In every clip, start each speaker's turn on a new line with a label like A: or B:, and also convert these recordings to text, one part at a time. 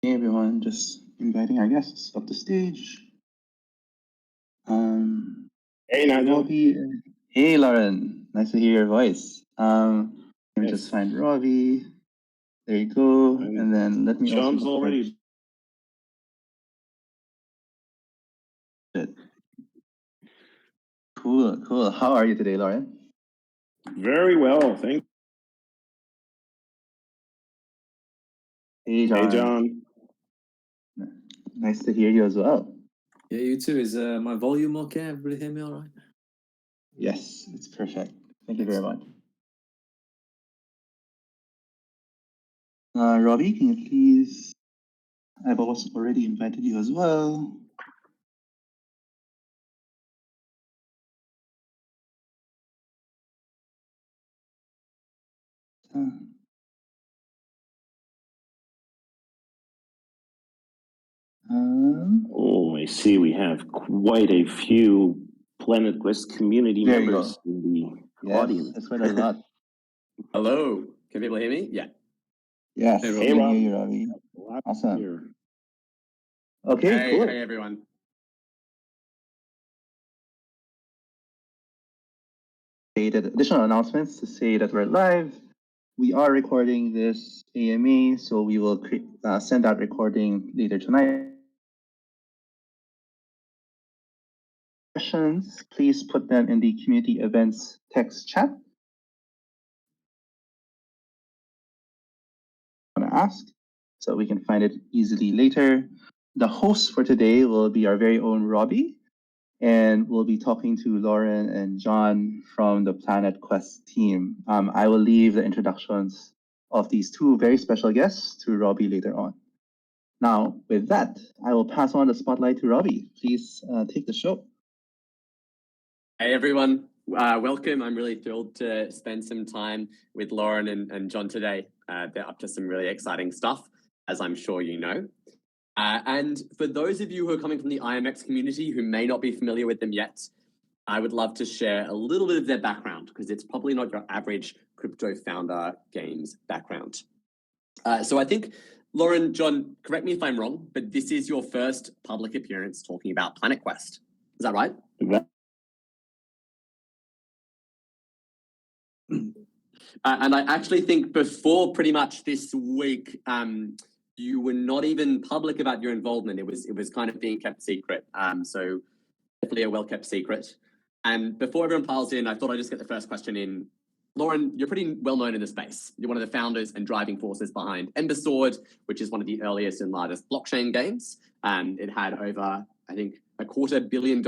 A: Hey everyone, just inviting our guests up the stage.
B: Hey Nigel.
A: Hey Loren, nice to hear your voice. Let me
B: Yes.
A: just find Robbie. There you go. And then let me
B: Jon's
A: also
B: already.
A: Cool. How are you today, Loren?
B: Very well, thank
A: you. Hey
B: Jon.
A: Nice to hear you as well.
C: Yeah, you too. Is my volume okay? Everybody hear me all right?
A: Yes, it's perfect. Thank you very much. Robbie, can you please? I've also already invited you as well.
B: I see we have quite a few PlanetQuest community members in the audience.
A: That's quite a lot.
C: Hello, can people hear me? Yeah.
A: Yes,
B: hey,
A: we can hear you, Robbie. Awesome.
B: Here.
A: Okay, cool.
C: Hey everyone.
A: Additional announcements to say that we're live. We are recording this AMA, so we will send that recording later tonight. Questions, please put them in the community events text chat. I want to ask, so we can find it easily later. The host for today will be our very own Robbie, and we'll be talking to Loren and Jon from the PlanetQuest team. I will leave the introductions of these two very special guests to Robbie later on. Now, with that, I will pass on the spotlight to Robbie. Please take the show.
C: Hey everyone, welcome. I'm really thrilled to spend some time with Loren and Jon today. They're up to some really exciting stuff, as I'm sure you know. And for those of you who are coming from the IMX community who may not be familiar with them yet, I would love to share a little bit of their background because it's probably not your average crypto founder games background. So I think, Loren, Jon, correct me if I'm wrong, but this is your first public appearance talking about PlanetQuest. Is that right? And I actually think before pretty much this week, you were not even public about your involvement. It was kind of being kept secret. So definitely a well-kept secret. And before everyone piles in, I thought I'd just get the first question in. Loren, you're pretty well known in the space. You're one of the founders and driving forces behind Ember Sword, which is one of the earliest and largest blockchain games. It had over, I think, $250 million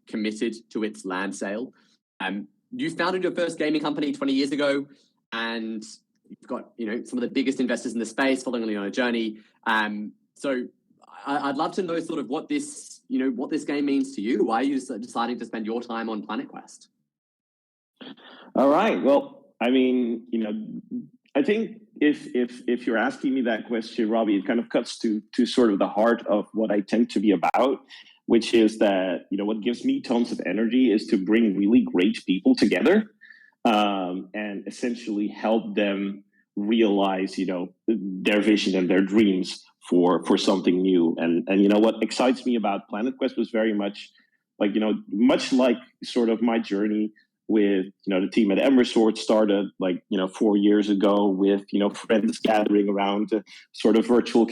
C: committed to its land sale. You founded your first gaming company 20 years ago, and you've got some of the biggest investors in the space following on a journey. So I'd love to know sort of what this game means to you. Why are you deciding to spend your time on PlanetQuest?
B: All right. Well, I mean, I think if you're asking me that question, Robbie, it kind of cuts to sort of the heart of what I tend to be about, which is that, what gives me tons of energy is to bring really great people together and essentially help them realize, their vision and their dreams for something new. And what excites me about PlanetQuest was very much like, much like sort of my journey with, the team at Ember Sword started 4 years ago with, friends gathering around a sort of virtual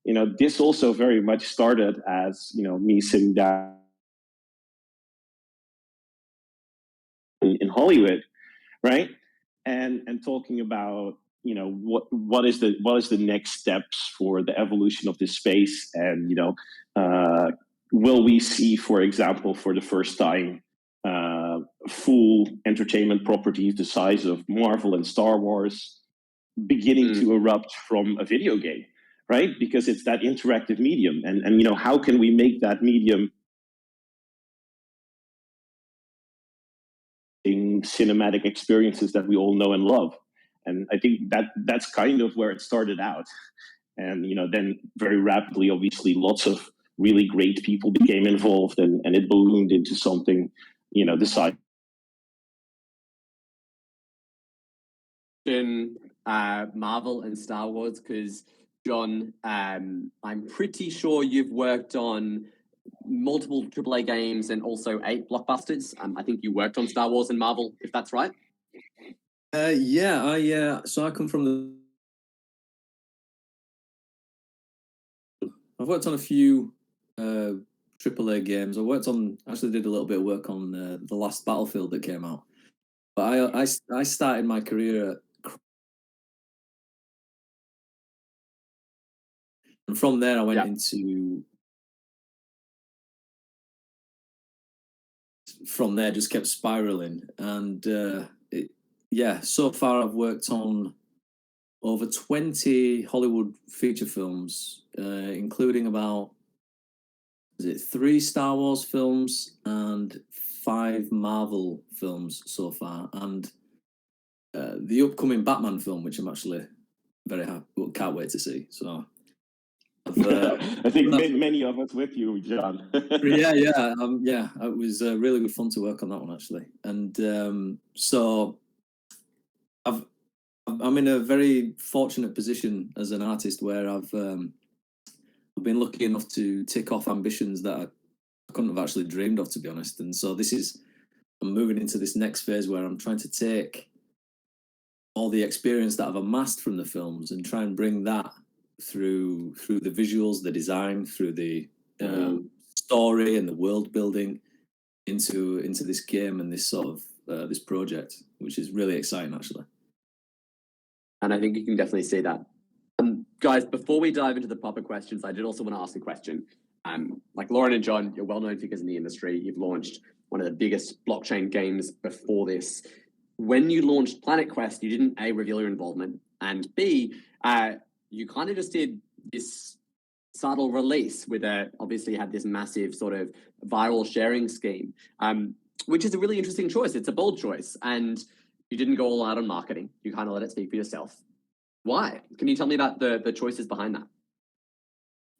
B: this also very much started as, me sitting down in Hollywood, right? And talking about, what is the next steps for the evolution of this space, and will we see, for example, for the first time, full entertainment properties the size of Marvel and Star Wars beginning to erupt from a video game, right? Because it's that interactive medium, and how can we make that medium in cinematic experiences that we all know and love? And I think that's kind of where it started out. And then very rapidly, obviously, lots of really great people became involved, and it ballooned into something, the size.
C: In Marvel and Star Wars, because Jon, I'm pretty sure you've worked on multiple AAA games and also 8 blockbusters. I think you worked on Star Wars and Marvel, if that's right.
D: So I come from I've worked on a few AAA games. Actually did a little bit of work on the last Battlefield that came out. But I started my career and from there I went into. From there, just kept spiraling, and so far I've worked on over 20 Hollywood feature films, including about 3 Star Wars films and 5 Marvel films so far, and the upcoming Batman film, which I'm actually very happy, can't wait to see. So
B: I think many of us with you, Jon.
D: It was really good fun to work on that one, actually. And so I'm in a very fortunate position as an artist where I've been lucky enough to tick off ambitions that I couldn't have actually dreamed of, to be honest. And so I'm moving into this next phase where I'm trying to take all the experience that I've amassed from the films and try and bring that through the visuals, the design, through the story and the world building into this game and this sort of this project, which is really exciting, actually.
C: And I think you can definitely see that. Guys, before we dive into the proper questions, I did also want to ask a question. Like Loren and Jon, you're well-known figures in the industry. You've launched one of the biggest blockchain games before this. When you launched PlanetQuest, you didn't A, reveal your involvement, and B, you kind of just did this subtle release with obviously had this massive sort of viral sharing scheme, which is a really interesting choice. It's a bold choice, and you didn't go all out on marketing. You kind of let it speak for yourself. Why? Can you tell me about the choices behind that?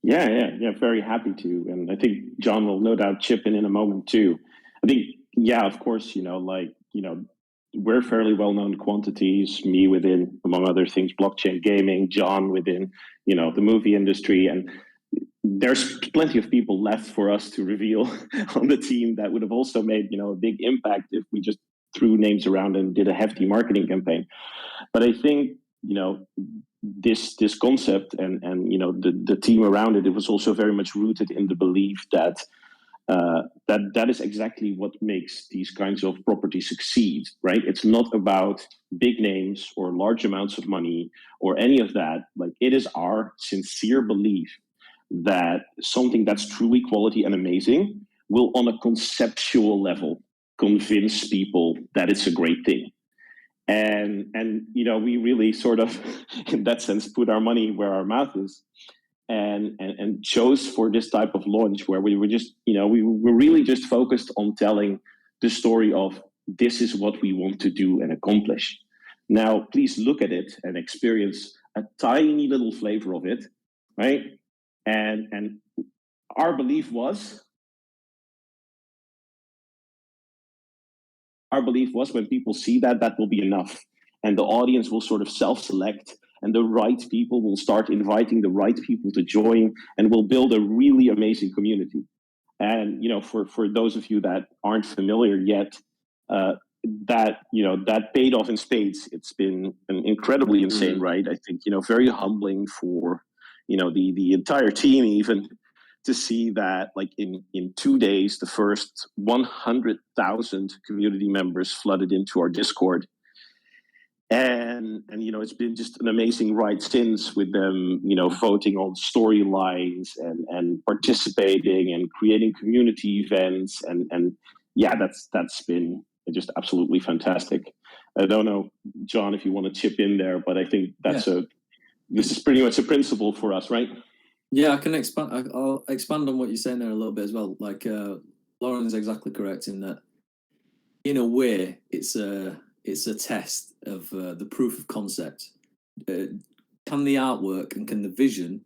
B: Yeah, very happy to. And I think Jon will no doubt chip in a moment too. I think, of course, we're fairly well-known quantities, me within, among other things, blockchain gaming, Jon within, the movie industry. And there's plenty of people left for us to reveal on the team that would have also made, a big impact if we just threw names around and did a hefty marketing campaign. But I think, this concept and the team around it was also very much rooted in the belief that that is exactly what makes these kinds of properties succeed, right? It's not about big names or large amounts of money or any of that. Like, it is our sincere belief that something that's truly quality and amazing will, on a conceptual level, convince people that it's a great thing. And we really sort of, in that sense, put our money where our mouth is. And chose for this type of launch where we were just, we were really just focused on telling the story of this is what we want to do and accomplish. Now, please look at it and experience a tiny little flavor of it, right? And our belief was when people see that will be enough. And the audience will sort of self-select, and the right people will start inviting the right people to join, and we'll build a really amazing community. And for those of you that aren't familiar yet, that paid off in spades. It's been an incredibly insane ride. I think very humbling for the entire team even, to see that like in 2 days, the first 100,000 community members flooded into our Discord. And it's been just an amazing ride since, with them voting on storylines and participating and creating community events, and yeah, that's been just absolutely fantastic. I don't know, John, if you want to chip in there, but I think this is pretty much a principle for us, right?
D: Yeah, I can expand. I'll expand on what you're saying there a little bit as well. Like Loren is exactly correct in that, in a way, it's a test of the proof of concept. Can the artwork and can the vision,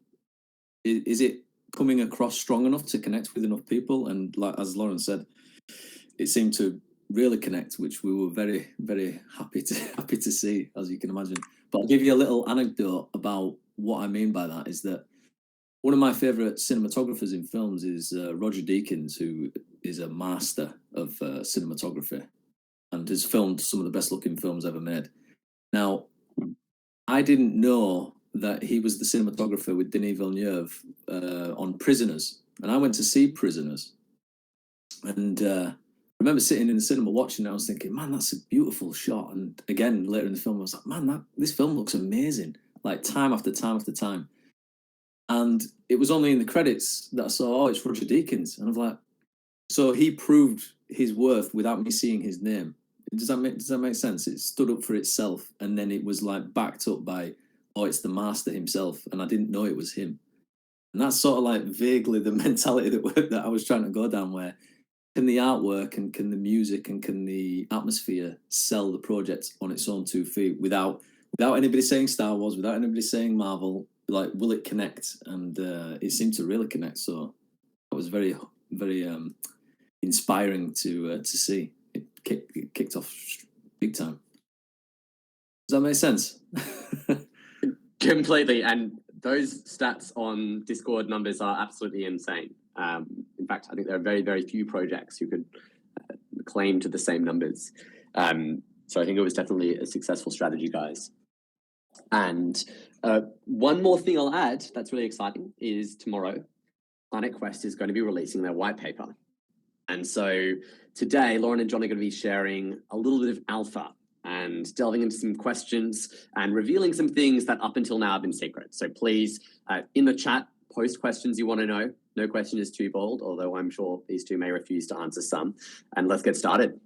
D: is it coming across strong enough to connect with enough people? And like as Loren said, it seemed to really connect, which we were very, very happy to see, as you can imagine. But I'll give you a little anecdote about what I mean by that. Is that one of my favorite cinematographers in films is Roger Deakins, who is a master of cinematography and has filmed some of the best looking films ever made. Now, I didn't know that he was the cinematographer with Denis Villeneuve on Prisoners. And I went to see Prisoners. And I remember sitting in the cinema watching it. I was thinking, man, that's a beautiful shot. And again, later in the film, I was like, man, this film looks amazing. Like time after time after time. And it was only in the credits that I saw, oh, it's Roger Deakins. And I was like, so he proved his worth without me seeing his name. Does that make sense? It stood up for itself, and then it was like backed up by, oh, it's the master himself, and I didn't know it was him. And that's sort of like vaguely the mentality that I was trying to go down, where can the artwork and can the music and can the atmosphere sell the project on its own 2 feet without anybody saying Star Wars, without anybody saying Marvel? Like, will it connect? And it seemed to really connect. So it was very, very inspiring to see. It kicked off big time. Does that make sense?
C: Completely. And those stats on Discord numbers are absolutely insane. In fact, I think there are very, very few projects who could claim to the same numbers. So I think it was definitely a successful strategy, guys. And one more thing I'll add that's really exciting is tomorrow, PlanetQuest is going to be releasing their white paper. And so today, Loren and Jon are going to be sharing a little bit of alpha and delving into some questions and revealing some things that up until now have been secret. So please, in the chat, post questions you want to know. No question is too bold, although I'm sure these two may refuse to answer some. And let's get started.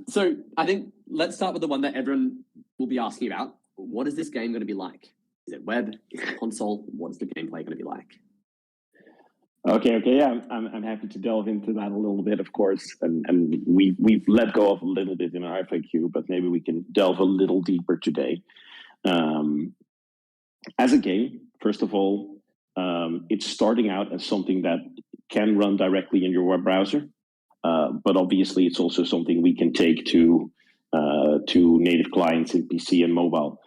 C: So I think let's start with the one that everyone will be asking about. What is this game going to be like? Is it web? Is it console? What is the gameplay going to be like?
B: Okay, yeah, I'm happy to delve into that a little bit, of course, and we've let go of a little bit in our FAQ, but maybe we can delve a little deeper today. As a game, first of all, it's starting out as something that can run directly in your web browser, but obviously it's also something we can take to native clients in PC and mobile.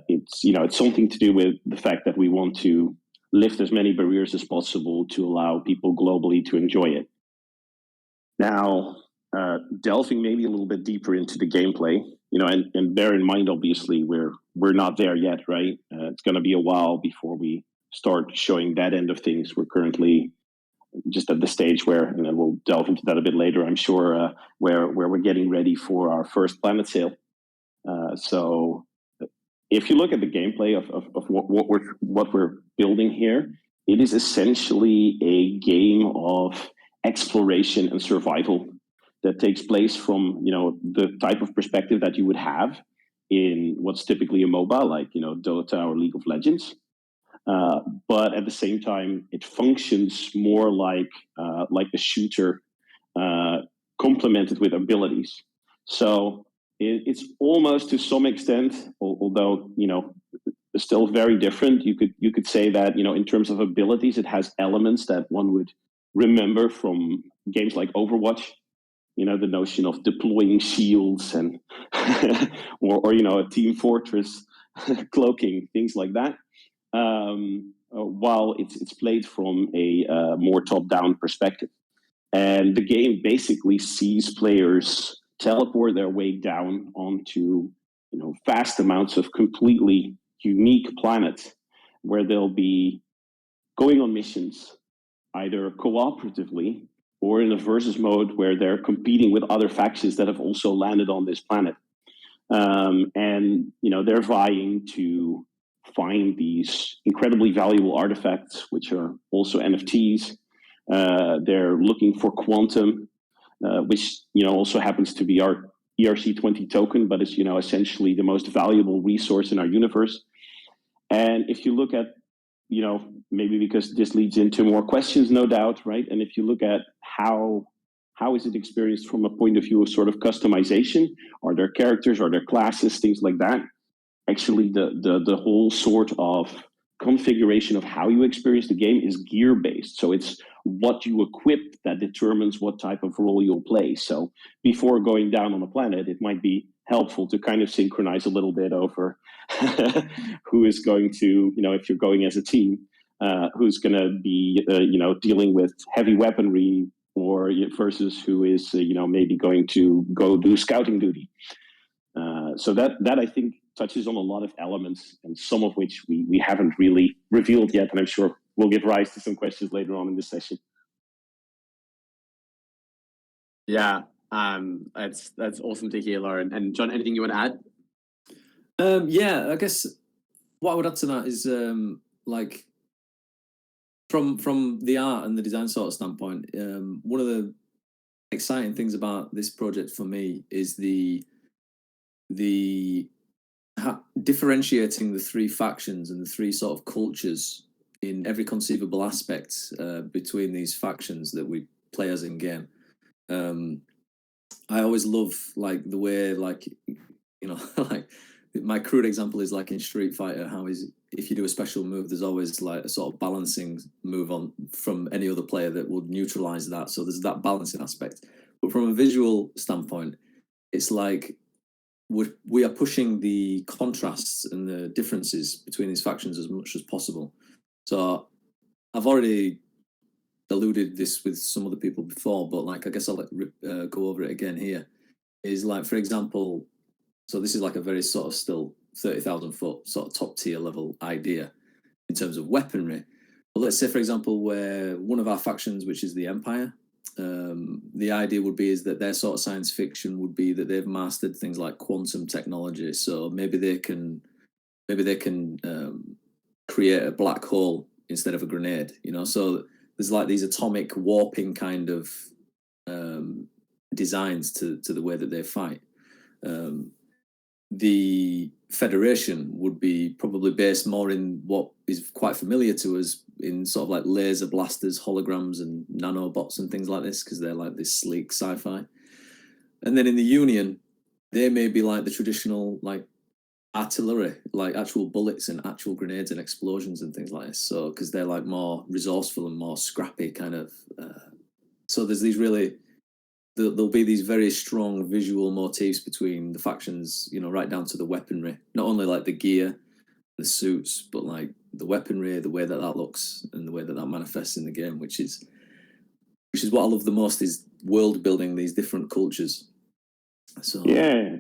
B: It's something to do with the fact that we want to lift as many barriers as possible to allow people globally to enjoy it. Now, delving maybe a little bit deeper into the gameplay, and bear in mind, obviously, we're not there yet, right? It's going to be a while before we start showing that end of things. We're currently just at the stage where, and then we'll delve into that a bit later, I'm sure, where we're getting ready for our first Planet sale. So if you look at the gameplay of what we're building here, it is essentially a game of exploration and survival that takes place from the type of perspective that you would have in what's typically a MOBA, like Dota or League of Legends. But at the same time, it functions more like a shooter, complemented with abilities. So it's almost, to some extent, although still very different. You could say that in terms of abilities, it has elements that one would remember from games like Overwatch. The notion of deploying shields and or a Team Fortress cloaking, things like that. While it's played from a more top-down perspective, and the game basically sees players teleport their way down onto vast amounts of completely unique planets where they'll be going on missions either cooperatively or in a versus mode where they're competing with other factions that have also landed on this planet. And they're vying to find these incredibly valuable artifacts, which are also NFTs. They're looking for quantum, which also happens to be our ERC20 token, but it's essentially the most valuable resource in our universe. And if you look at maybe because this leads into more questions, no doubt, right? And if you look at how is it experienced from a point of view of sort of customization? Are there characters? Are there classes? Things like that. Actually, the whole sort of configuration of how you experience the game is gear based. So it's what you equip that determines what type of role you'll play. So before going down on the planet, it might be helpful to kind of synchronize a little bit over who is going to, if you're going as a team, who's going to be, dealing with heavy weaponry or versus who is, maybe going to go do scouting duty. So that I think touches on a lot of elements, and some of which we haven't really revealed yet, and I'm sure we'll give rise to some questions later on in this session.
C: Yeah, that's awesome to hear, Loren. And Jon, anything you want to add?
D: Yeah, I guess what I would add to that is like from the art and the design sort of standpoint, one of the exciting things about this project for me is the differentiating the three factions and the three sort of cultures in every conceivable aspect between these factions that we play as in game. I always love like the way, like like my crude example is like in Street Fighter, how is if you do a special move, there's always like a sort of balancing move on from any other player that would neutralize that. So there's that balancing aspect. But from a visual standpoint, it's like we are pushing the contrasts and the differences between these factions as much as possible. So I've already alluded this with some other people before, but like I guess I'll go over it again here. Is like, for example, so this is like a very sort of still 30,000 foot sort of top tier level idea in terms of weaponry. But let's say, for example, where one of our factions, which is the Empire, the idea would be is that their sort of science fiction would be that they've mastered things like quantum technology. So maybe they can create a black hole instead of a grenade. So there's like these atomic warping kind of designs to the way that they fight. The Federation would be probably based more in what is quite familiar to us in sort of like laser blasters, holograms, and nanobots and things like this, because they're like this sleek sci-fi. And then in the Union, they may be like the traditional like artillery, like actual bullets and actual grenades and explosions and things like this. So because they're like more resourceful and more scrappy kind of. So there's these really. There'll be these very strong visual motifs between the factions, right down to the weaponry. Not only like the gear, the suits, but like the weaponry, the way that looks, and the way that manifests in the game, which is what I love the most, is world building these different cultures. So
B: yeah,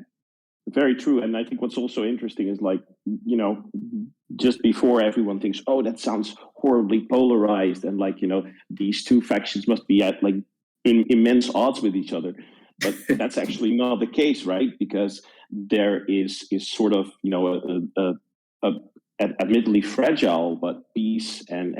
B: very true. And I think what's also interesting is like, just before everyone thinks, oh, that sounds horribly polarized, and like, these two factions must be at like in immense odds with each other, but that's actually not the case, right? Because there is sort of a admittedly fragile but peace and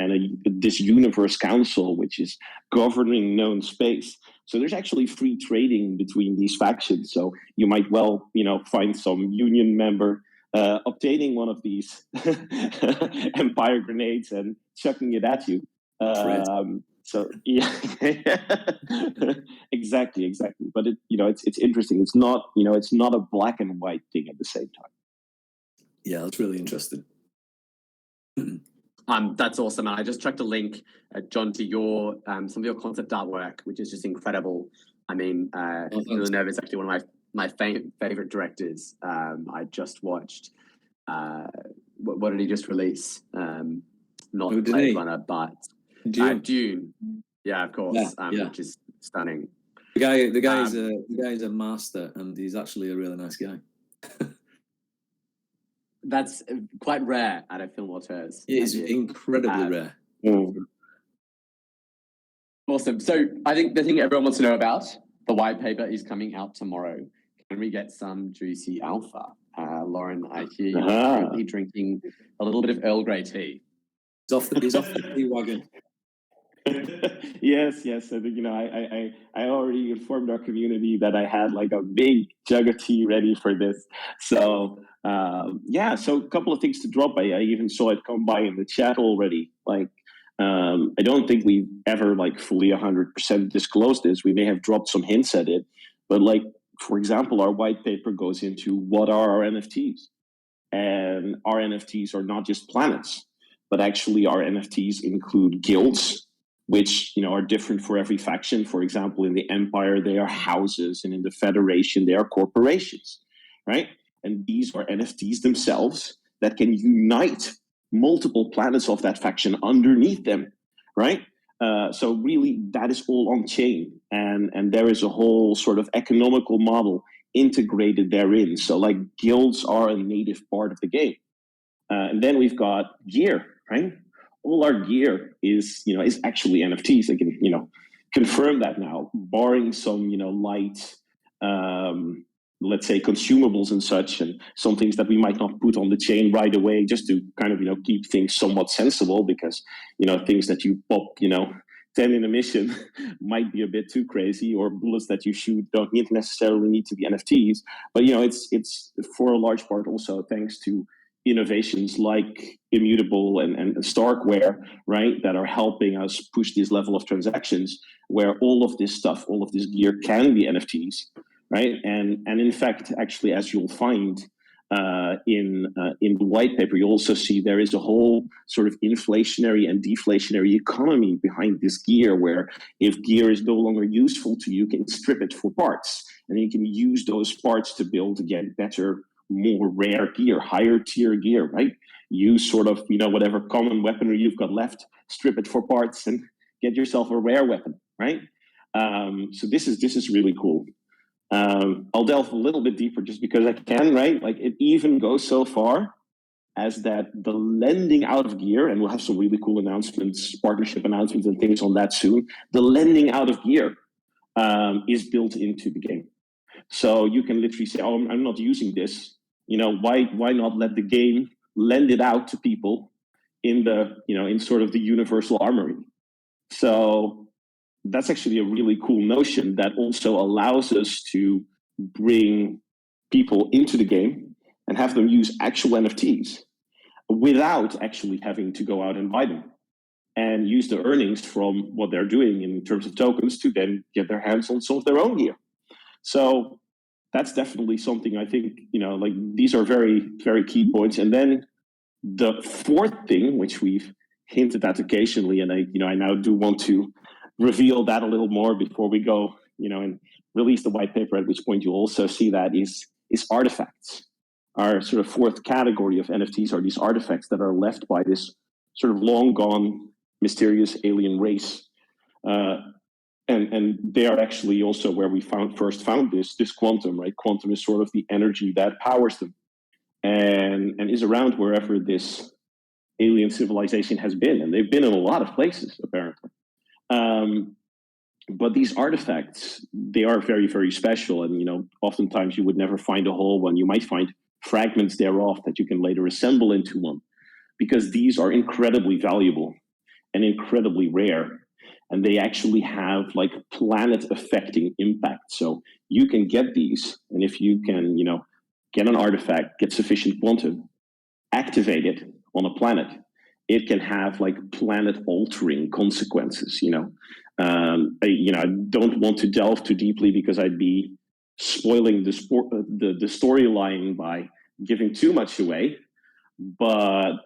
B: this universe council which is governing known space. So there's actually free trading between these factions. So you might well find some Union member obtaining one of these Empire grenades and chucking it at you. So yeah, exactly. But it's interesting. It's not it's not a black and white thing at the same time.
D: Yeah, that's really interesting.
C: That's awesome. And I just checked a link, Jon, to your some of your concept artwork, which is just incredible. I mean, Villeneuve is actually one of my favorite directors. I just watched. What did he just release? Not Blade Runner, but Dune. Yeah, of course. Yeah. Which is stunning.
D: The guy is a master, and he's actually a really nice guy.
C: That's quite rare at a film auteurs.
D: It is incredibly rare.
C: Awesome. So I think the thing everyone wants to know about, the white paper is coming out tomorrow. Can we get some juicy alpha? Loren, I hear you're currently drinking a little bit of Earl Grey tea.
D: He's off the tea wagon.
B: Yes. I think, I already informed our community that I had like a big jug of tea ready for this. So so a couple of things to drop. I even saw it come by in the chat already. Like, I don't think we've ever like fully 100% disclosed this. We may have dropped some hints at it, but like, for example, our white paper goes into what are our NFTs, and our NFTs are not just planets, but actually our NFTs include guilds, which are different for every faction. For example, in the Empire, they are houses, and in the Federation, they are corporations, right? And these are NFTs themselves that can unite multiple planets of that faction underneath them, right? So really, that is all on chain, and there is a whole sort of economical model integrated therein. So like guilds are a native part of the game, and then we've got gear, right? All our gear is actually NFTs. I can confirm that now, barring some light. Let's say consumables and such, and some things that we might not put on the chain right away, just to kind of keep things somewhat sensible, because things that you pop 10 in a mission might be a bit too crazy, or bullets that you shoot don't necessarily need to be NFTs. But it's for a large part also thanks to innovations like Immutable and Starkware, right, that are helping us push this level of transactions where all of this stuff, all of this gear can be NFTs. Right, and in fact, actually, as you'll find in the white paper, you also see there is a whole sort of inflationary and deflationary economy behind this gear, where if gear is no longer useful to you, you can strip it for parts, and then you can use those parts to build again better, more rare gear, higher tier gear. Right, use sort of whatever common weaponry you've got left, strip it for parts, and get yourself a rare weapon. Right, so this is really cool. I'll delve a little bit deeper just because I can, right? Like, it even goes so far as that the lending out of gear, and we'll have some really cool announcements, partnership announcements and things on that soon. The lending out of gear is built into the game. So you can literally say, oh, I'm not using this. Why not let the game lend it out to people in the, in sort of the universal armory? So that's actually a really cool notion that also allows us to bring people into the game and have them use actual NFTs without actually having to go out and buy them, and use the earnings from what they're doing in terms of tokens to then get their hands on some of their own gear. So that's definitely something I think, like, these are very, very key points. And then the fourth thing, which we've hinted at occasionally, and I now do want to reveal that a little more before we go, and release the white paper, at which point you'll also see that is artifacts. Our sort of fourth category of NFTs are these artifacts that are left by this sort of long gone mysterious alien race. And they are actually also where we first found this quantum, right? Quantum is sort of the energy that powers them, and is around wherever this alien civilization has been. And they've been in a lot of places, apparently. But these artifacts, they are very, very special. And, oftentimes you would never find a whole one. You might find fragments thereof that you can later assemble into one, because these are incredibly valuable and incredibly rare. And they actually have like planet affecting impact. So you can get these. And if you can, get an artifact, get sufficient quantum, activate it on a planet, it can have like planet altering consequences. I don't want to delve too deeply because I'd be spoiling the storyline by giving too much away. But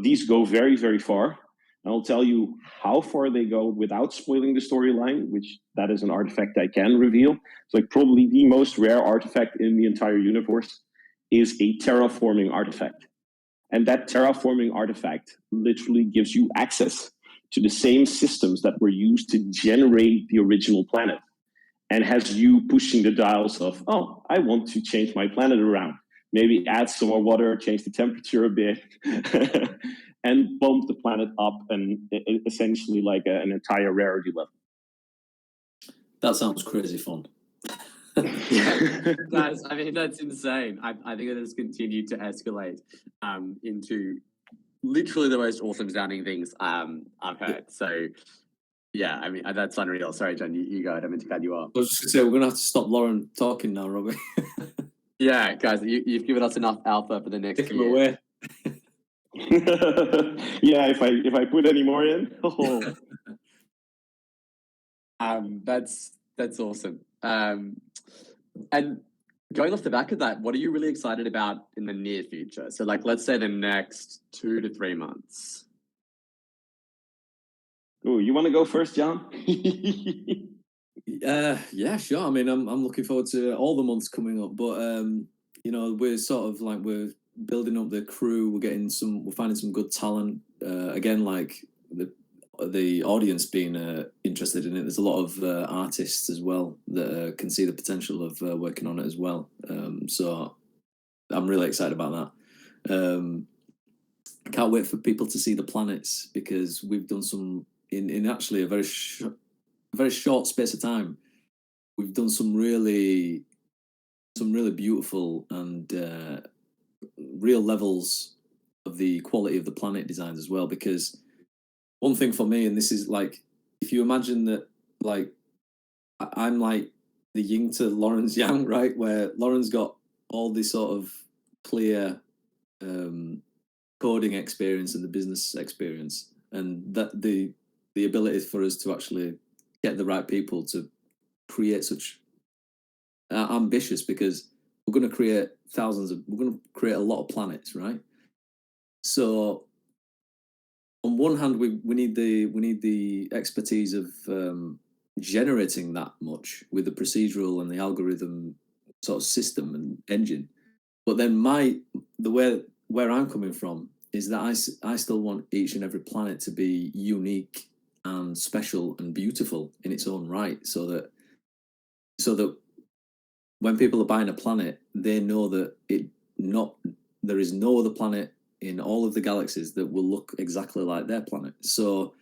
B: these go very, very far. And I'll tell you how far they go without spoiling the storyline, which that is an artifact I can reveal. It's like probably the most rare artifact in the entire universe is a terraforming artifact. And that terraforming artifact literally gives you access to the same systems that were used to generate the original planet, and has you pushing the dials of, oh, I want to change my planet around. maybe add some more water, change the temperature a bit, and bump the planet up and essentially like an entire rarity level.
D: That sounds crazy fun.
C: That's insane. I think it has continued to escalate into literally the most awesome sounding things I've heard. So yeah, I mean, that's unreal. Sorry, John, you go ahead. I meant to cut you off.
D: I was just going to say, we're going to have to stop Loren talking now, Robbie.
C: Yeah, guys, you've given us enough alpha for the next
D: Take him
C: year.
D: away.
B: Yeah, if I put any more in. Oh.
C: That's awesome. And going off the back of that, what are you really excited about in the near future? So, like, let's say the next 2 to 3 months.
B: Oh, you want to go first, John?
D: Yeah, sure. I mean, I'm looking forward to all the months coming up, but you know, we're sort of like we're building up the crew. We're finding some good talent. Again, like the audience being interested in it. There's a lot of artists as well that can see the potential of working on it as well. So I'm really excited about that. I can't wait for people to see the planets, because we've done some in actually a very short space of time. We've done some really beautiful and real levels of the quality of the planet designs as well. Because one thing for me, and this is like, if you imagine that, like, I'm like the yin to Loren's yang, right? Where Loren's got all this sort of clear coding experience and the business experience, and that the ability for us to actually get the right people to create such ambitious, because we're going to create we're going to create a lot of planets, right? So on one hand, we need the expertise of generating that much with the procedural and the algorithm sort of system and engine. But then where I'm coming from is that I still want each and every planet to be unique and special and beautiful in its own right, so that when people are buying a planet, they know that there is no other planet in all of the galaxies that will look exactly like their planet. So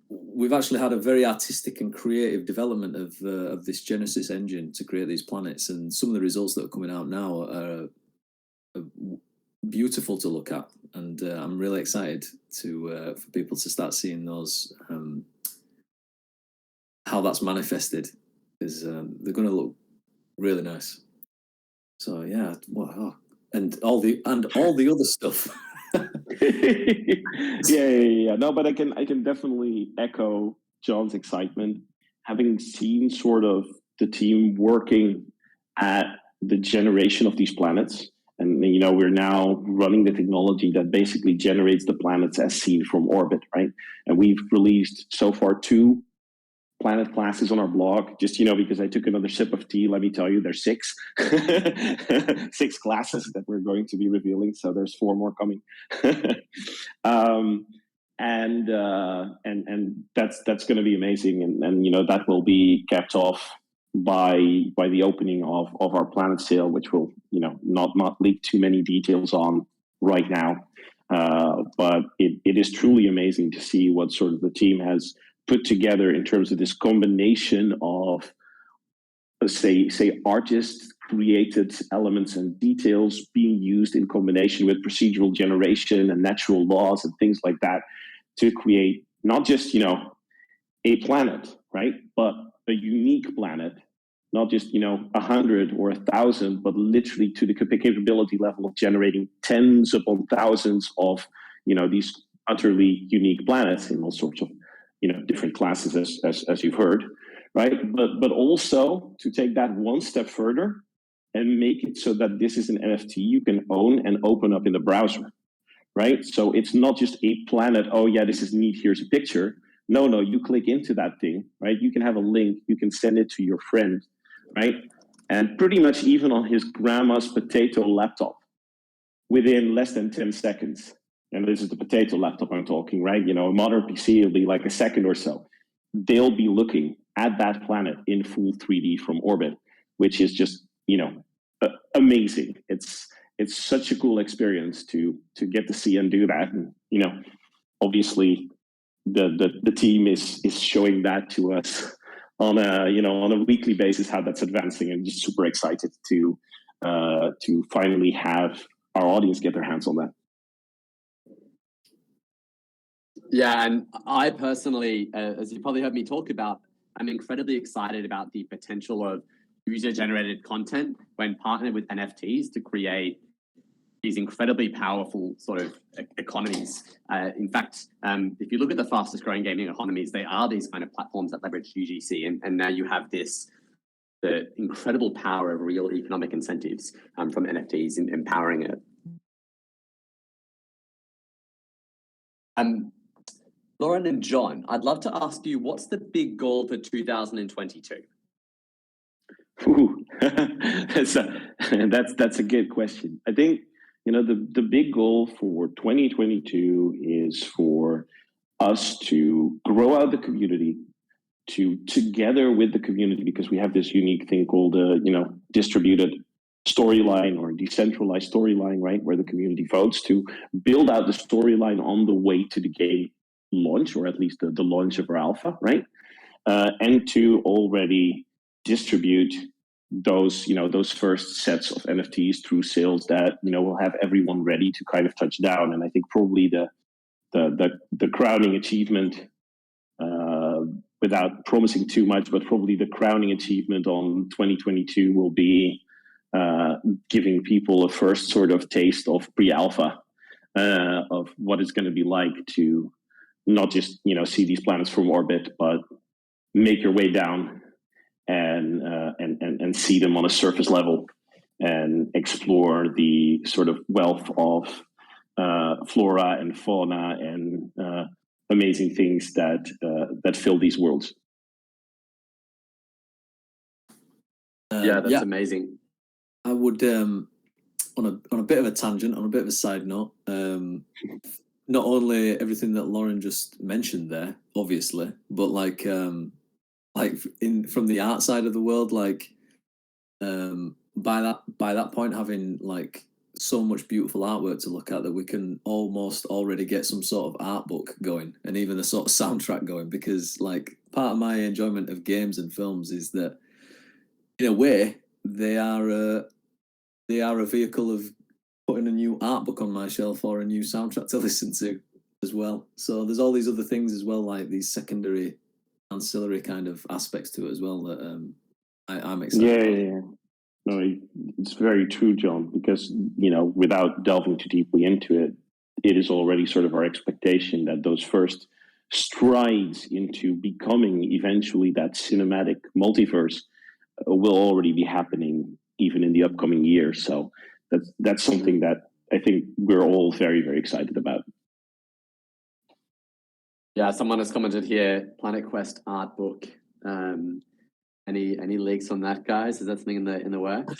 D: we've actually had a very artistic and creative development of this Genesis engine to create these planets, and some of the results that are coming out now are beautiful to look at, and I'm really excited for people to start seeing those, how that's manifested, is they're going to look really nice. So yeah, and all the other stuff.
B: Yeah. No, but I can definitely echo John's excitement, having seen sort of the team working at the generation of these planets. And, you know, we're now running the technology that basically generates the planets as seen from orbit, right? And we've released so far 2 planet classes on our blog. Just, you know, because I took another sip of tea, let me tell you, there's 6. 6 classes that we're going to be revealing. So there's 4 more coming. And that's going to be amazing. And, you know, that will be capped off by the opening of our planet sale, which will, you know, not leak too many details on right now. But it is truly amazing to see what sort of the team has put together in terms of this combination of, say artist created elements and details being used in combination with procedural generation and natural laws and things like that to create not just, you know, a planet, right, but a unique planet, not just, you know, 100 or 1,000, but literally to the capability level of generating tens upon thousands of, you know, these utterly unique planets in all sorts of, you know, different classes, as you've heard, right? But also to take that one step further and make it so that this is an NFT you can own and open up in the browser, right? So it's not just a planet, oh yeah, this is neat, here's a picture. No, you click into that thing, right? You can have a link, you can send it to your friend, right? And pretty much even on his grandma's potato laptop, within less than 10 seconds, and this is the potato laptop I'm talking, right? You know, a modern PC will be like a second or so. They'll be looking at that planet in full 3D from orbit, which is just, you know, amazing. It's such a cool experience to get to see and do that. And obviously the team is showing that to us on a weekly basis, how that's advancing, and just super excited to finally have our audience get their hands on that.
C: Yeah, and I personally, as you probably heard me talk about, I'm incredibly excited about the potential of user-generated content when partnered with NFTs to create these incredibly powerful sort of economies. In fact, if you look at the fastest growing gaming economies, they are these kind of platforms that leverage UGC. And now you have the incredible power of real economic incentives from NFTs in empowering it. Loren and Jon, I'd love to ask you, what's the big goal for 2022?
B: Ooh, that's a good question. I think the big goal for 2022 is for us to grow out the community, together with the community, because we have this unique thing called distributed storyline or decentralized storyline, right, where the community votes to build out the storyline on the way to the game launch, or at least the launch of our alpha, right, and to already distribute those first sets of NFTs through sales that will have everyone ready to kind of touch down. And I think probably the crowning achievement, without promising too much, but probably the crowning achievement on 2022 will be giving people a first sort of taste of pre-alpha of what it's going to be like to not just see these planets from orbit, but make your way down and see them on a surface level and explore the sort of wealth of flora and fauna and amazing things that fill these worlds.
C: That's amazing.
D: I would on a bit of a tangent, on a bit of a side note, not only everything that Loren just mentioned there, obviously, but like from the art side of the world, by that point, having like so much beautiful artwork to look at that we can almost already get some sort of art book going and even a sort of soundtrack going, because like part of my enjoyment of games and films is that in a way they are a vehicle of putting a new art book on my shelf or a new soundtrack to listen to as well. So there's all these other things as well, like these secondary ancillary kind of aspects to it as well that I'm excited about.
B: Yeah. No, it's very true, Jon, because, without delving too deeply into it, it is already sort of our expectation that those first strides into becoming eventually that cinematic multiverse will already be happening even in the upcoming years. So that's something that I think we're all very, very excited about.
C: Yeah, someone has commented here, PlanetQuest art book. Any leaks on that, guys? Is that something in the works?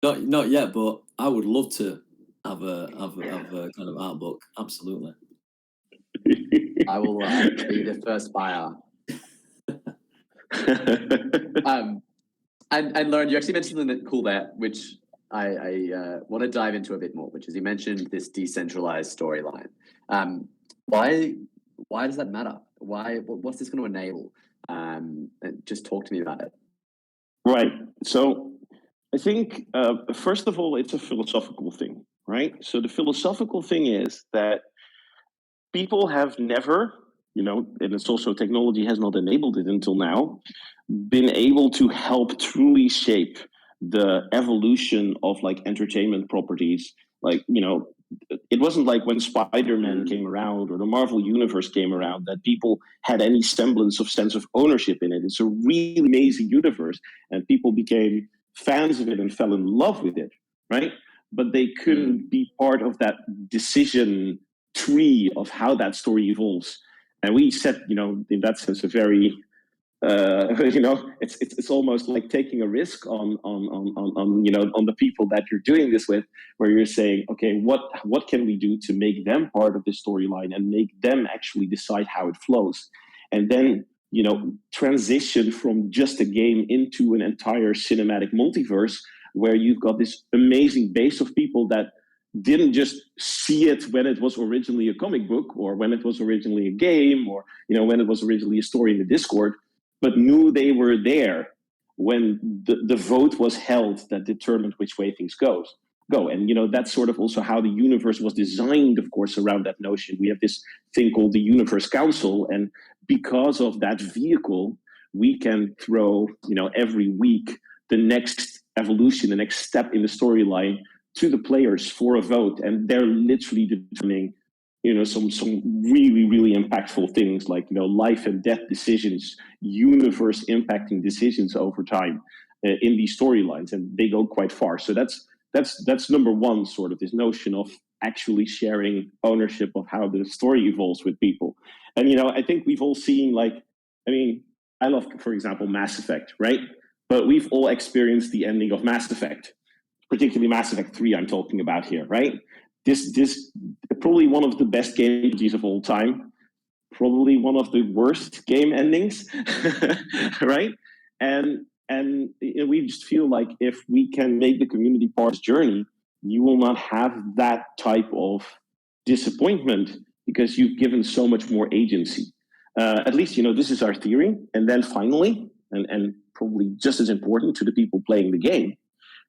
D: Not yet, but I would love to have a kind of art book. Absolutely.
C: I will be the first buyer. And Loren, you actually mentioned something cool there, which I want to dive into a bit more, which is you mentioned this decentralized storyline. Why does that matter? What's this going to enable? And just talk to me about it.
B: Right. So I think, first of all, it's a philosophical thing, right? So the philosophical thing is that people have never, and it's also technology has not enabled it until now, been able to help truly shape the evolution of like entertainment properties. Like, it wasn't like when Spider-Man came around or the Marvel Universe came around that people had any semblance of sense of ownership in it. It's a really amazing universe, and people became fans of it and fell in love with it, right? But they couldn't be part of that decision tree of how that story evolves. And we set, in that sense, a very it's almost like taking a risk on the people that you're doing this with, where you're saying, okay, what can we do to make them part of the storyline and make them actually decide how it flows, and then transition from just a game into an entire cinematic multiverse where you've got this amazing base of people that didn't just see it when it was originally a comic book or when it was originally a game or when it was originally a story in the Discord, but knew they were there when the vote was held that determined which way things go. And that's sort of also how the universe was designed, of course, around that notion. We have this thing called the Universe Council, and because of that vehicle, we can throw every week the next evolution, the next step in the storyline to the players for a vote, and they're literally determining some really, really impactful things like life and death decisions, universe impacting decisions over time in these storylines, and they go quite far. So that's number one, sort of this notion of actually sharing ownership of how the story evolves with people. And I think we've all seen, I love, for example, Mass Effect, right? But we've all experienced the ending of Mass Effect, particularly Mass Effect 3 I'm talking about here, right? This probably one of the best game of all time, probably one of the worst game endings, right? And we just feel like if we can make the community part of this journey, you will not have that type of disappointment because you've given so much more agency. At least, this is our theory. And then finally, and probably just as important to the people playing the game,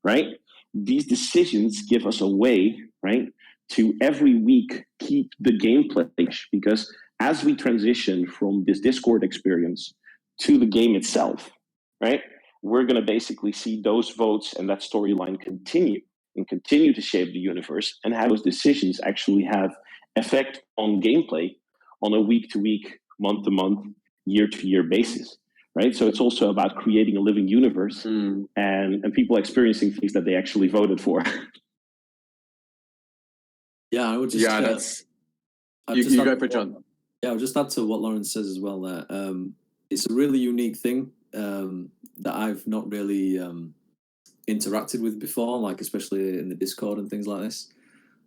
B: right? These decisions give us a way, right, to every week keep the gameplay, because as we transition from this Discord experience to the game itself, right, we're going to basically see those votes and that storyline continue to shape the universe, and how those decisions actually have effect on gameplay on a week-to-week, month-to-month, year-to-year basis. Right, so it's also about creating a living universe and people experiencing things that they actually voted for.
D: Yeah, I would just.
C: Yeah, that's. You go for John.
D: Yeah, I'll just add to what Loren says as well. There, it's a really unique thing that I've not really interacted with before, like especially in the Discord and things like this.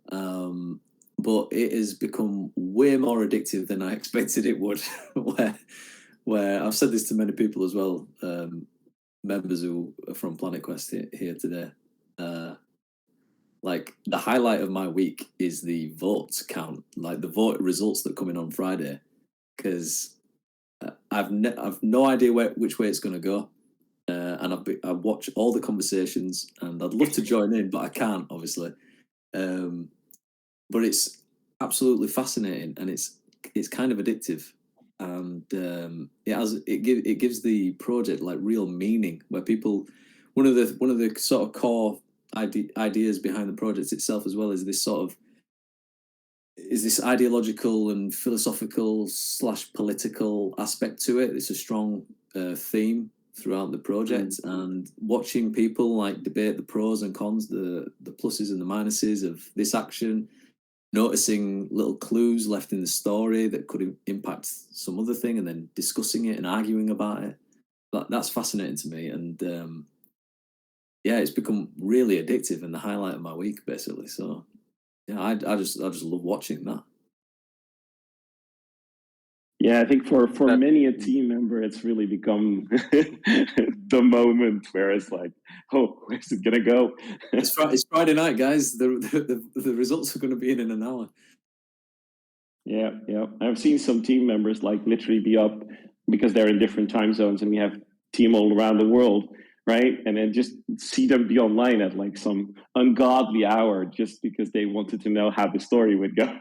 D: But it has become way more addictive than I expected it would. Where I've said this to many people as well, members who are from PlanetQuest here today. Like the highlight of my week is the votes count, like the vote results that come in on Friday, because I've no idea which way it's going to go, and I watch all the conversations, and I'd love to join in, but I can't, obviously. But it's absolutely fascinating, and it's kind of addictive. And it gives the project like real meaning, where people, one of the sort of core ideas behind the project itself as well is this ideological and philosophical / political aspect to it. It's a strong theme throughout the project, and watching people like debate the pros and cons, the pluses and the minuses of this action, noticing little clues left in the story that could impact some other thing, and then discussing it and arguing about it. That's fascinating to me, and it's become really addictive and the highlight of my week, basically. So yeah, I just love watching that.
B: Yeah, I think for many a team member, it's really become the moment where it's like, oh, where's it gonna go?
D: It's Friday night, guys. The results are going to be in an hour.
B: Yeah. I've seen some team members like literally be up because they're in different time zones, and we have team all around the world, right? And then just see them be online at like some ungodly hour just because they wanted to know how the story would go.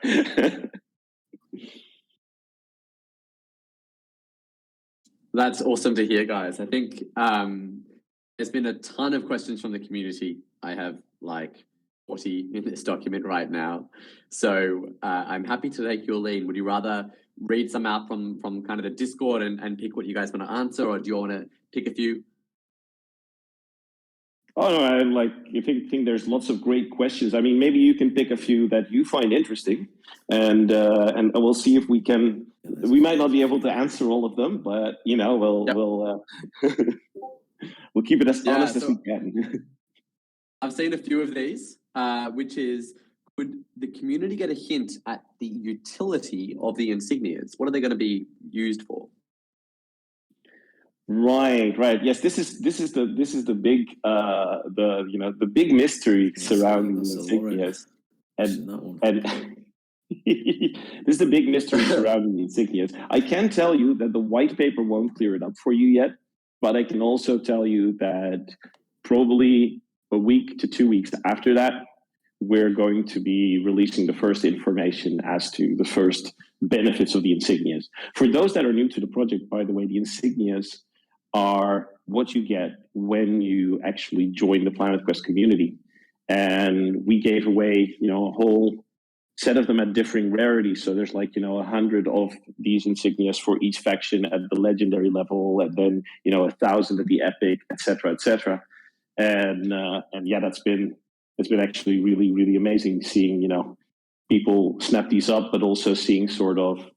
C: That's awesome to hear, guys. I think there's been a ton of questions from the community. I have like 40 in this document right now. So I'm happy to take your lead. Would you rather read some out from kind of the Discord and pick what you guys want to answer, or do you want to pick a few?
B: Oh no, I think there's lots of great questions. I mean, maybe you can pick a few that you find interesting, and we'll see if we can. We might not be able to answer all of them, but we'll keep it as honest as we can.
C: I've seen a few of these, which is, could the community get a hint at the utility of the insignias? What are they going to be used for?
B: Right. Yes, this is the big the big mystery surrounding the insignias, and this is the big mystery surrounding the insignias. I can tell you that the white paper won't clear it up for you yet, but I can also tell you that probably a week to 2 weeks after that, we're going to be releasing the first information as to the first benefits of the insignias. For those that are new to the project, by the way, the insignias are what you get when you actually join the PlanetQuest community. And we gave away, a whole set of them at differing rarities. So there's 100 of these insignias for each faction at the legendary level, and then 1,000 at the epic, etc., etc. And yeah, it's been actually really, really amazing seeing people snap these up, but also seeing sort of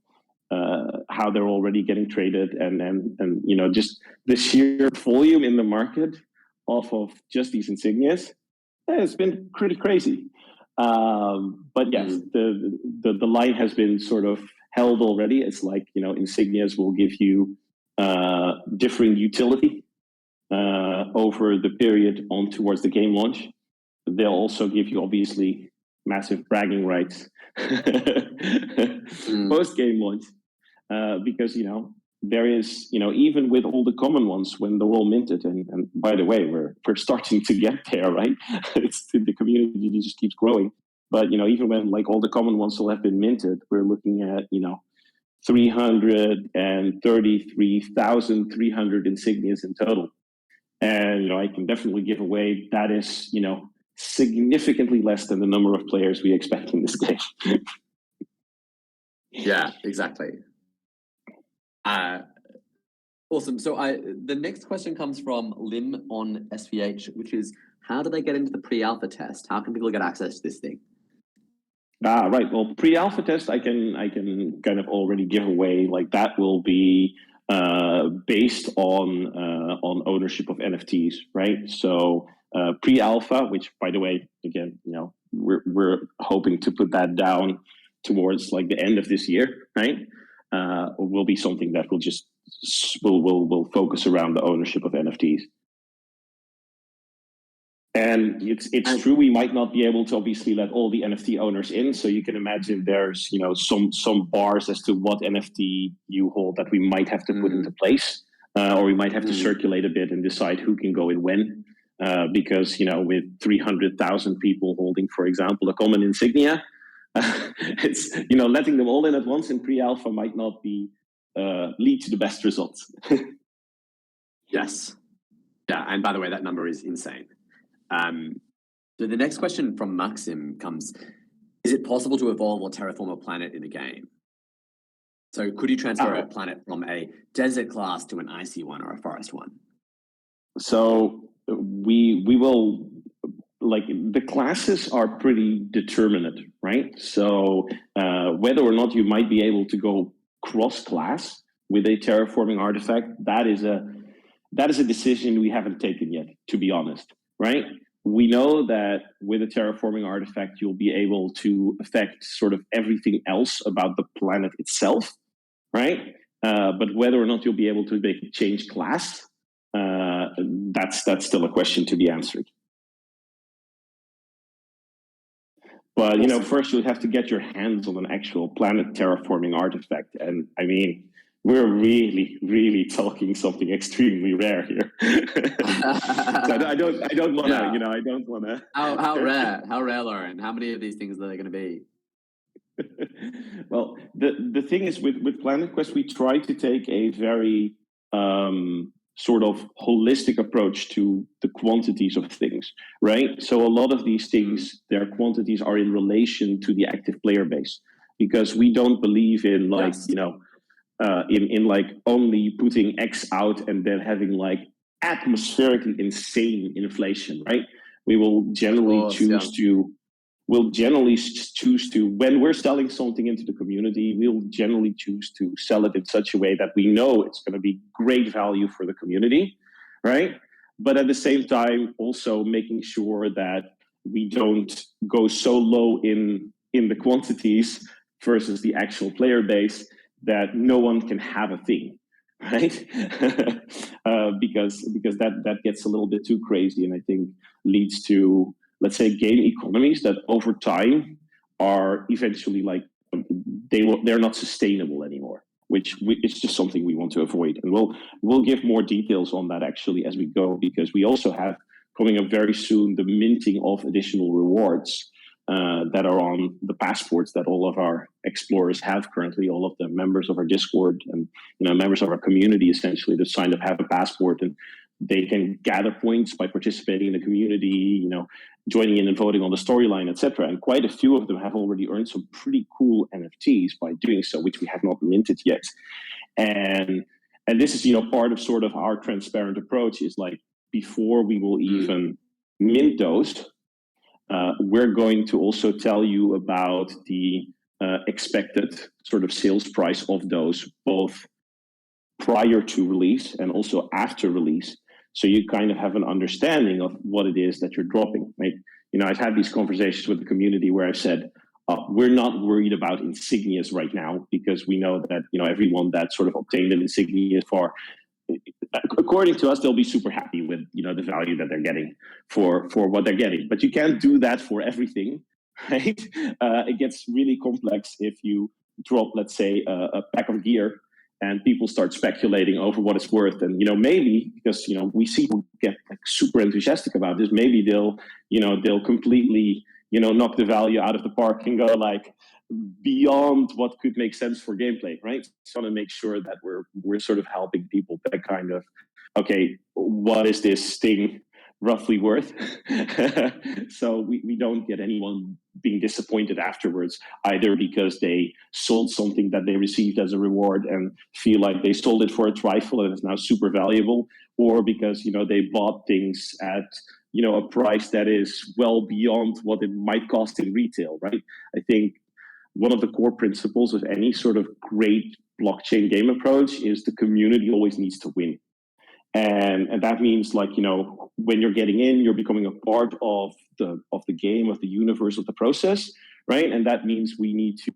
B: how they're already getting traded, and just the sheer volume in the market off of just these insignias. It's been pretty crazy. But yes, the line has been sort of held already. It's insignias will give you differing utility over the period on towards the game launch. They'll also give you obviously massive bragging rights post game launch, because there is even with all the common ones when they're all minted, and by the way, we're starting to get there, right? It's the community just keeps growing, but even when all the common ones will have been minted, we're looking at 333,300 insignias in total. And I can definitely give away that is significantly less than the number of players we expect in this game.
C: Yeah, exactly. Awesome. So the next question comes from Lim on SVH, which is, how do they get into the pre-alpha test? How can people get access to this thing?
B: Right. Well, pre-alpha test, I can kind of already give away. That will be based on ownership of NFTs, right? So pre-alpha, which by the way, again, we're hoping to put that down towards the end of this year, right? Will be something that will just will focus around the ownership of NFTs. And it's true, we might not be able to obviously let all the NFT owners in. So you can imagine there's some bars as to what NFT you hold that we might have to put into place, or we might have to circulate a bit and decide who can go in when. Because with 300,000 people holding, for example, a common insignia, it's letting them all in at once in pre-alpha might not be lead to the best results.
C: Yes. Yeah, and by the way, that number is insane. So the next question from Maxim comes, is it possible to evolve or terraform a planet in a game? So could you transfer a planet from a desert class to an icy one or a forest one?
B: So we will, the classes are pretty determinate, right? So whether or not you might be able to go cross-class with a terraforming artifact, that is a decision we haven't taken yet, to be honest, right? We know that with a terraforming artifact, you'll be able to affect sort of everything else about the planet itself, right? But whether or not you'll be able to change class, that's still a question to be answered. But first you'll have to get your hands on an actual planet terraforming artifact, and I mean, we're really, really talking something extremely rare here. So I don't want to, I don't want to.
C: How rare? How rare, Loren? How many of these things are there going to be?
B: Well, the thing is with PlanetQuest, we try to take a very sort of holistic approach to the quantities of things, right? So a lot of these things, their quantities are in relation to the active player base, because we don't believe in in only putting X out and then having atmospherically insane inflation, right? We will generally choose to when we're selling something into the community, we'll generally choose to sell it in such a way that we know it's going to be great value for the community, right? But at the same time, also making sure that we don't go so low in the quantities versus the actual player base that no one can have a thing, right? Because that gets a little bit too crazy, and I think leads to, let's say, game economies that over time are eventually like they're not sustainable anymore, which it's just something we want to avoid. And we'll give more details on that actually as we go, because we also have coming up very soon the minting of additional rewards that are on the passports that all of our explorers have currently. All of the members of our Discord and members of our community essentially that signed up have a passport, and they can gather points by participating in the community, joining in and voting on the storyline, etc. And quite a few of them have already earned some pretty cool NFTs by doing so, which we have not minted yet. And this is part of sort of our transparent approach is like, before we will even mint those, we're going to also tell you about the expected sort of sales price of those, both prior to release and also after release. So you kind of have an understanding of what it is that you're dropping, right? I've had these conversations with the community where I've said, we're not worried about insignias right now, because we know that, everyone that sort of obtained an insignia according to us, they'll be super happy with, the value that they're getting for what they're getting. But you can't do that for everything, right? It gets really complex if you drop, let's say, a pack of gear and people start speculating over what it's worth. And, maybe because, we see people get like super enthusiastic about this, maybe they'll completely, knock the value out of the park and go like beyond what could make sense for gameplay, right? So I want to make sure that we're sort of helping people that kind of, okay, what is this thing roughly worth? So we don't get anyone being disappointed afterwards, either because they sold something that they received as a reward and feel like they sold it for a trifle and it's now super valuable, or because they bought things at a price that is well beyond what it might cost in retail, right? I think one of the core principles of any sort of great blockchain game approach is the community always needs to win. And that means, like, when you're getting in, you're becoming a part of the game, of the universe, of the process, right? And that means we need to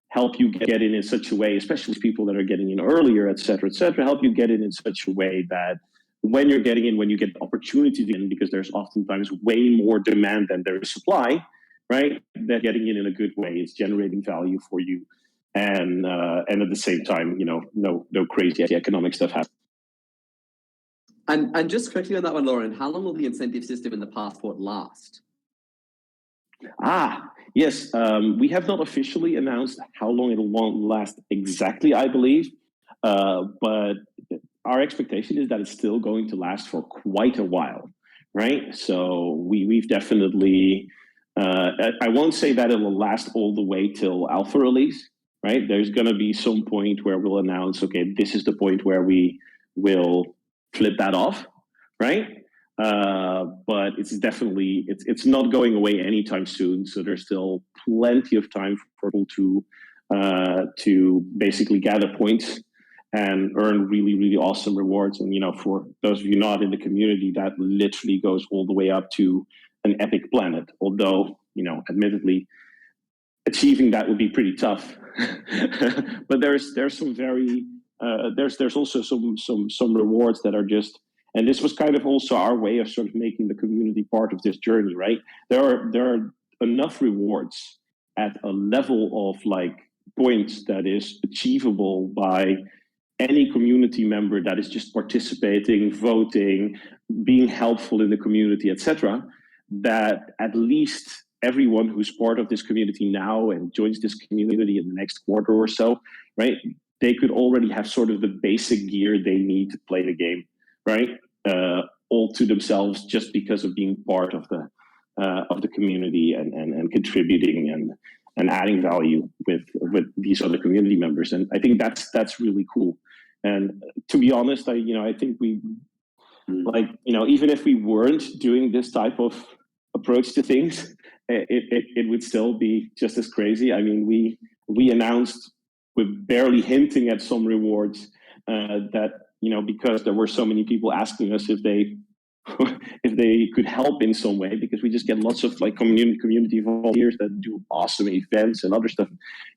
B: help you get in such a way, especially people that are getting in earlier, et cetera, help you get in such a way that when you're getting in, when you get the opportunity to get in, because there's oftentimes way more demand than there is supply, right? That getting in a good way is generating value for you. And at the same time, no crazy economic stuff happens.
C: And just quickly on that one, Loren, how long will the incentive system in the passport last?
B: Yes. We have not officially announced how long it will last exactly, I believe. But our expectation is that it's still going to last for quite a while, right? So we've definitely, I won't say that it will last all the way till alpha release, right? There's going to be some point where we'll announce, okay, this is the point where we will flip that off, right? But it's definitely, it's not going away anytime soon. So there's still plenty of time for people to basically gather points and earn really, really awesome rewards. And, for those of you not in the community, that literally goes all the way up to an epic planet. Although, admittedly, achieving that would be pretty tough. But there's some very, there's also some rewards that are just, and this was kind of also our way of sort of making the community part of this journey, right? There are enough rewards at a level of like points that is achievable by any community member that is just participating, voting, being helpful in the community, etc., that at least everyone who's part of this community now and joins this community in the next quarter or so, right, they could already have sort of the basic gear they need to play the game, right, all to themselves, just because of being part of the community and contributing and adding value with these other community members. And I think that's really cool. And to be honest, I think we, like, even if we weren't doing this type of approach to things, it would still be just as crazy. I mean, we announced with barely hinting at some rewards that, because there were so many people asking us if they could help in some way, because we just get lots of like community volunteers that do awesome events and other stuff.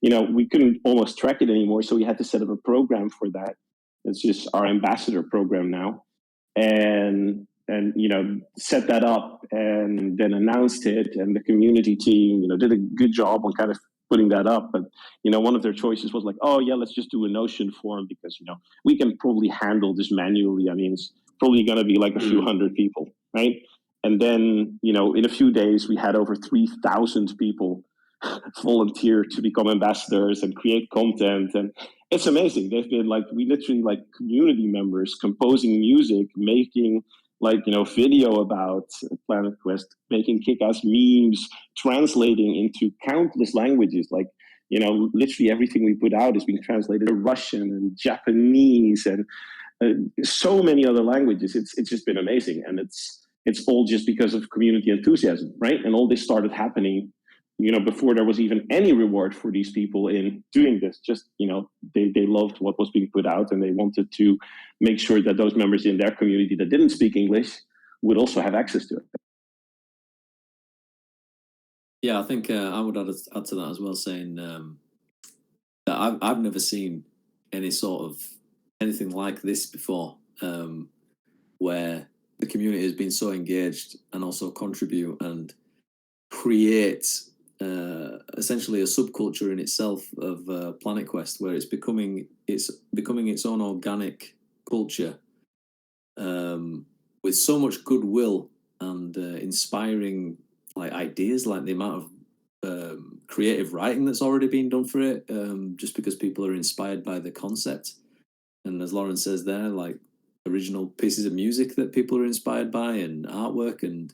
B: We couldn't almost track it anymore, so we had to set up a program for that, It's just our ambassador program now, and set that up and then announced it, and the community team did a good job on kind of putting that up. But one of their choices was like, oh yeah, let's just do a Notion form because we can probably handle this manually. I mean, it's probably going to be like a few hundred people, right? And then in a few days we had over 3,000 people volunteer to become ambassadors and create content, and it's amazing. They've been we literally community members composing music, making video about PlanetQuest, making kick-ass memes, translating into countless languages. Literally everything we put out is being translated to Russian and Japanese and so many other languages. It's just been amazing, and it's all just because of community enthusiasm, right? And all this started happening before there was even any reward for these people in doing this. Just they loved what was being put out, and they wanted to make sure that those members in their community that didn't speak English would also have access to it.
D: Yeah, I think I would add to that as well, saying that I've never seen anything like this before, where the community has been so engaged and also contribute and create essentially a subculture in itself of PlanetQuest, where it's becoming its own organic culture, with so much goodwill and inspiring ideas, like the amount of creative writing that's already been done for it, just because people are inspired by the concept. And as Loren says there, original pieces of music that people are inspired by, and artwork, and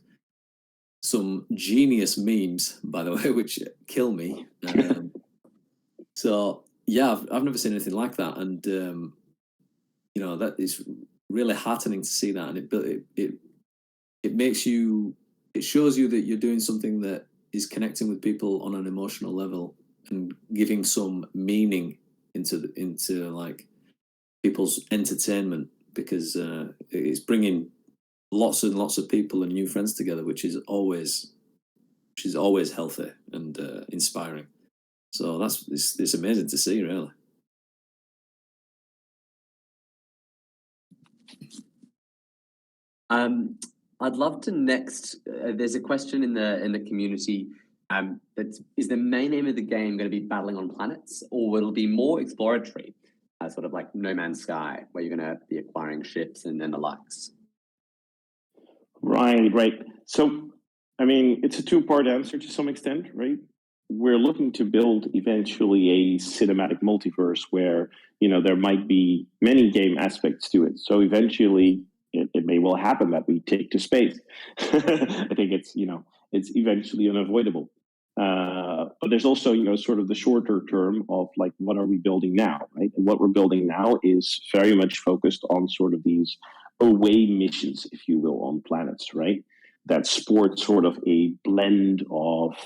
D: some genius memes, by the way, which kill me. So yeah, I've never seen anything like that, and that is really heartening to see that, and it makes you, it shows you that you're doing something that is connecting with people on an emotional level and giving some meaning into people's entertainment, because it's bringing lots and lots of people and new friends together, which is always healthy and inspiring. So it's amazing to see, really.
C: I'd love to next. There's a question in the community. Is the main aim of the game going to be battling on planets, or will it be more exploratory, sort of like No Man's Sky, where you're going to be acquiring ships and then the likes?
B: Right. So, I mean, it's a two-part answer to some extent, right? We're looking to build eventually a cinematic multiverse where, there might be many game aspects to it. So eventually it may well happen that we take to space. I think it's eventually unavoidable. But there's also, sort of the shorter term of what are we building now, right? And what we're building now is very much focused on sort of these away missions, if you will, on planets, right? That sport sort of a blend of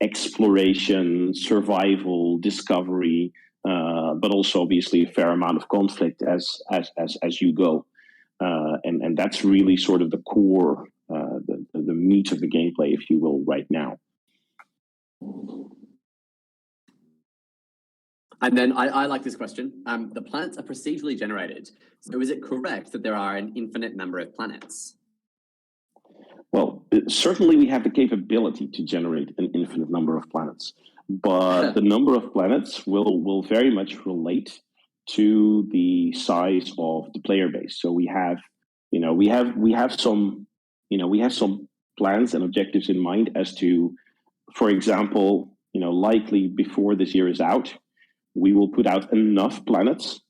B: exploration, survival, discovery, but also obviously a fair amount of conflict as you go. And that's really sort of the core, the meat of the gameplay, if you will, right now.
C: And then I like this question. The planets are procedurally generated. So is it correct that there are an infinite number of planets?
B: Well, certainly we have the capability to generate an infinite number of planets, but the number of planets will very much relate to the size of the player base. So we have some plans and objectives in mind as to, for example, likely before this year is out, we will put out enough planets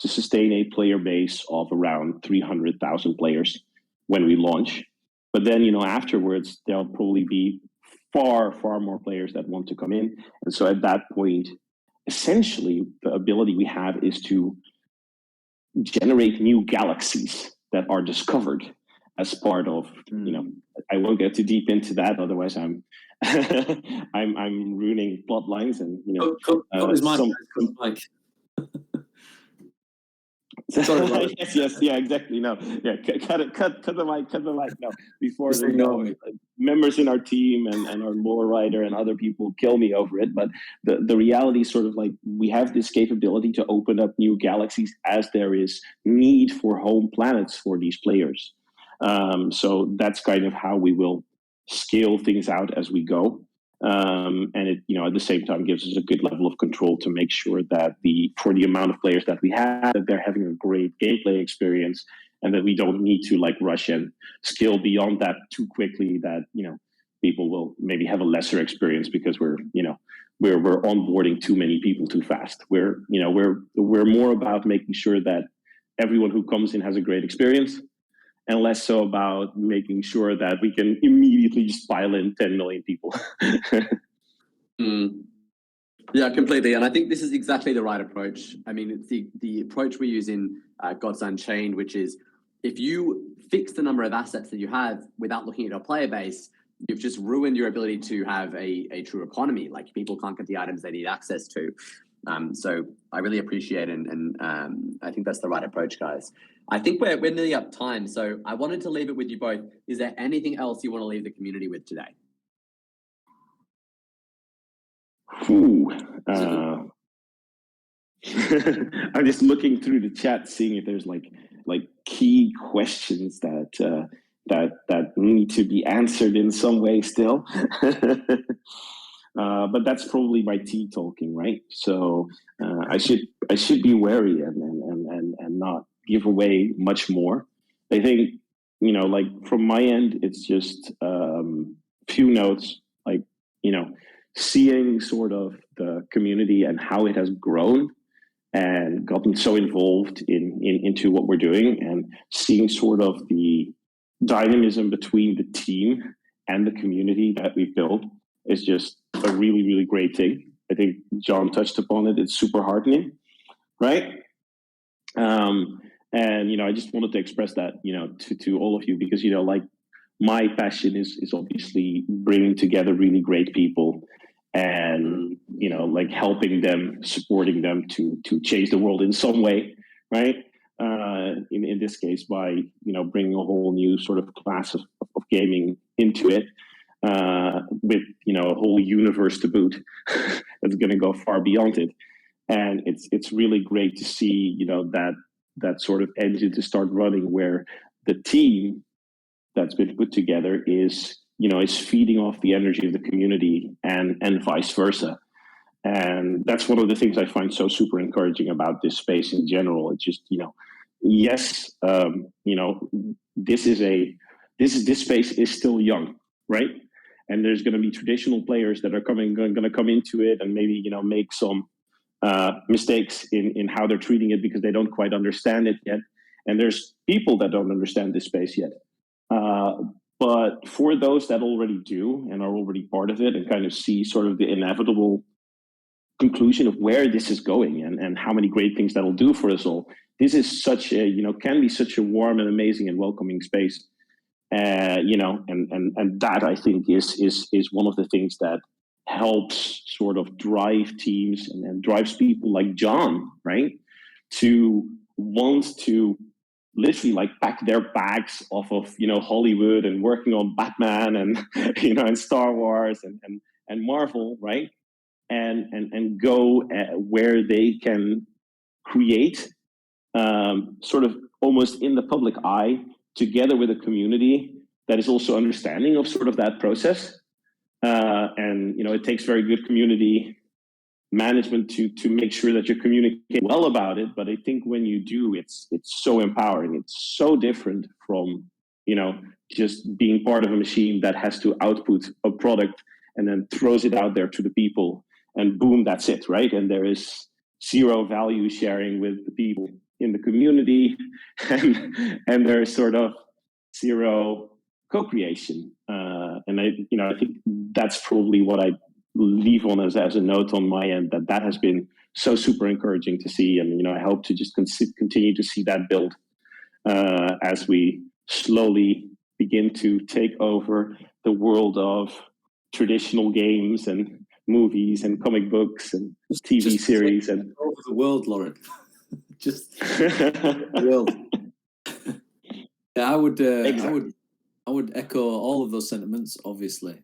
B: to sustain a player base of around 300,000 players when we launch. But then, afterwards, there'll probably be far, far more players that want to come in. And so at that point, essentially, the ability we have is to generate new galaxies that are discovered as part of, I won't get too deep into that, otherwise I'm I'm ruining plot lines and
D: Sorry, Loren.
B: yes, yeah, exactly. No, yeah, cut the mic. No, before
D: Just ignore me.
B: members in our team and our lore writer and other people kill me over it. But the reality is sort of like we have this capability to open up new galaxies as there is need for home planets for these players. So that's kind of how we will scale things out as we go. And it, at the same time gives us a good level of control to make sure that for the amount of players that we have, that they're having a great gameplay experience, and that we don't need to like rush and scale beyond that too quickly. That people will maybe have a lesser experience because we're onboarding too many people too fast. We're more about making sure that everyone who comes in has a great experience, and less so about making sure that we can immediately just pile in 10 million people.
C: Yeah, completely. And I think this is exactly the right approach. I mean, it's the approach we use in Gods Unchained, which is if you fix the number of assets that you have without looking at your player base, you've just ruined your ability to have a true economy. Like people can't get the items they need access to. So I really appreciate it, and I think that's the right approach, guys. I think we're nearly up time, so I wanted to leave it with you both. Is there anything else you want to leave the community with today?
B: I'm just looking through the chat, seeing if there's like key questions that need to be answered in some way still. But that's probably my tea talking, right? So I should be wary and not give away much more. I think like from my end, it's just few notes, like seeing sort of the community and how it has grown and gotten so involved into what we're doing, and seeing sort of the dynamism between the team and the community that we've built is just a really, really great thing. I think Jon touched upon it. It's super heartening, right? And I just wanted to express that to all of you, because like my passion is obviously bringing together really great people and like helping them, supporting them to change the world in some way, right? In this case, by bringing a whole new sort of class of gaming into it, with a whole universe to boot that's going to go far beyond it. And it's really great to see that sort of engine to start running, where the team that's been put together is feeding off the energy of the community and vice versa. And that's one of the things I find so super encouraging about this space in general. It's just yes, this space is still young, right? And there's going to be traditional players that are going to come into it and maybe make some mistakes in how they're treating it because they don't quite understand it yet. And there's people that don't understand this space yet. But for those that already do and are already part of it and kind of see sort of the inevitable conclusion of where this is going and how many great things that'll do for us all, this is such a can be such a warm and amazing and welcoming space. And that I think is one of the things that helps sort of drive teams and drives people like Jon, right, to want to literally like pack their bags off of Hollywood and working on Batman and and Star Wars and Marvel, right, and go where they can create sort of almost in the public eye, together with a community that is also understanding of sort of that process. And it takes very good community management to make sure that you communicate well about it. But I think when you do, it's so empowering. It's so different from just being part of a machine that has to output a product and then throws it out there to the people, and boom, that's it, right? And there is zero value sharing with the people in the community, and there's sort of zero co-creation. And I think that's probably what I leave on as a note on my end, that has been so super encouraging to see. And I hope to just continue to see that build as we slowly begin to take over the world of traditional games and movies and comic books and TV series and
D: over the world, Loren. just world. Yeah,
B: Exactly.
D: I would echo all of those sentiments. Obviously,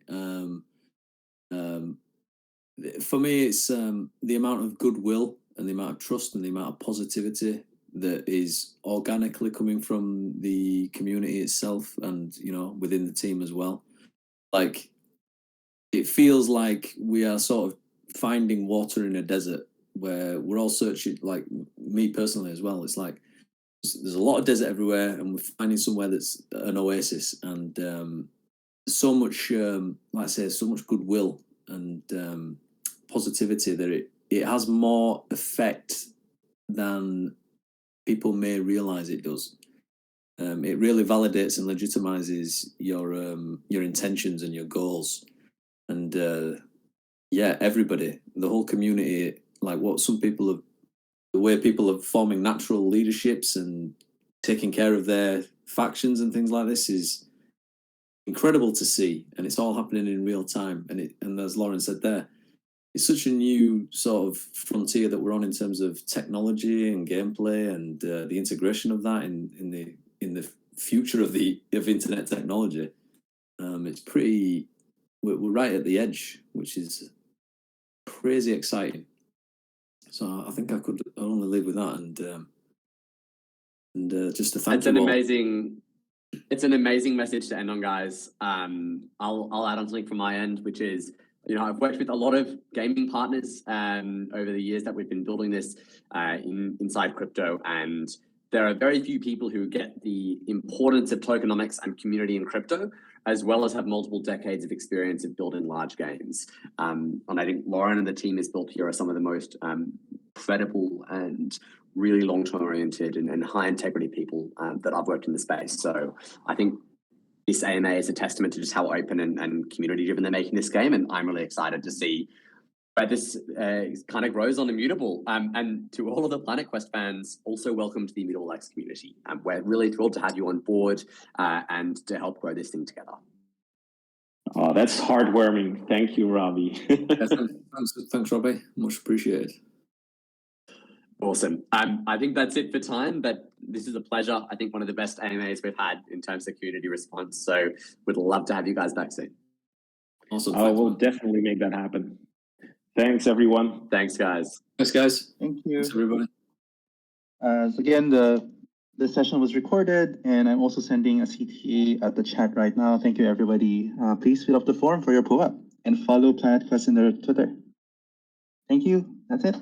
D: for me, it's the amount of goodwill and the amount of trust and the amount of positivity that is organically coming from the community itself, and within the team as well. Like, it feels like we are sort of finding water in a desert where we're all searching. Like me personally as well, it's like there's a lot of desert everywhere, and we're finding somewhere that's an oasis, and so much, like I say, so much goodwill and positivity that it has more effect than people may realize it does. It really validates and legitimizes your intentions and your goals, and everybody, the whole community, like what some people have, the way people are forming natural leaderships and taking care of their factions and things like this is incredible to see, and it's all happening in real time. And as Loren said there, it's such a new sort of frontier that we're on in terms of technology and gameplay, and the integration of that in the future of internet technology. It's pretty. We're right at the edge, which is crazy exciting. So I think I'll only live with that, and just to thank you all.
C: It's an amazing message to end on, guys. I'll add on something from my end, which is, I've worked with a lot of gaming partners over the years that we've been building this inside crypto, and there are very few people who get the importance of tokenomics and community in crypto, as well as have multiple decades of experience of building large games. And I think Loren and the team has built here are some of the most credible and really long-term oriented and high integrity people that I've worked in the space. So I think this AMA is a testament to just how open and community driven they're making this game. And I'm really excited to see where this kind of grows on Immutable. And to all of the PlanetQuest fans, also welcome to the Immutable X community. We're really thrilled to have you on board and to help grow this thing together.
B: Oh, that's heartwarming. Thank you, Robbie.
D: Thanks, Robbie. Much appreciated.
C: Awesome. I think that's it for time, but this is a pleasure. I think one of the best AMAs we've had in terms of community response. So we'd love to have you guys back soon.
D: Awesome.
B: I will definitely make that happen. Thanks, everyone.
C: Thanks, guys.
D: Thanks, guys.
A: Thank you.
D: Thanks, everybody.
A: So again, the session was recorded, and I'm also sending a CTA at the chat right now. Thank you, everybody. Please fill up the form for your pull-up and follow PlanetQuest in their Twitter. Thank you. That's it.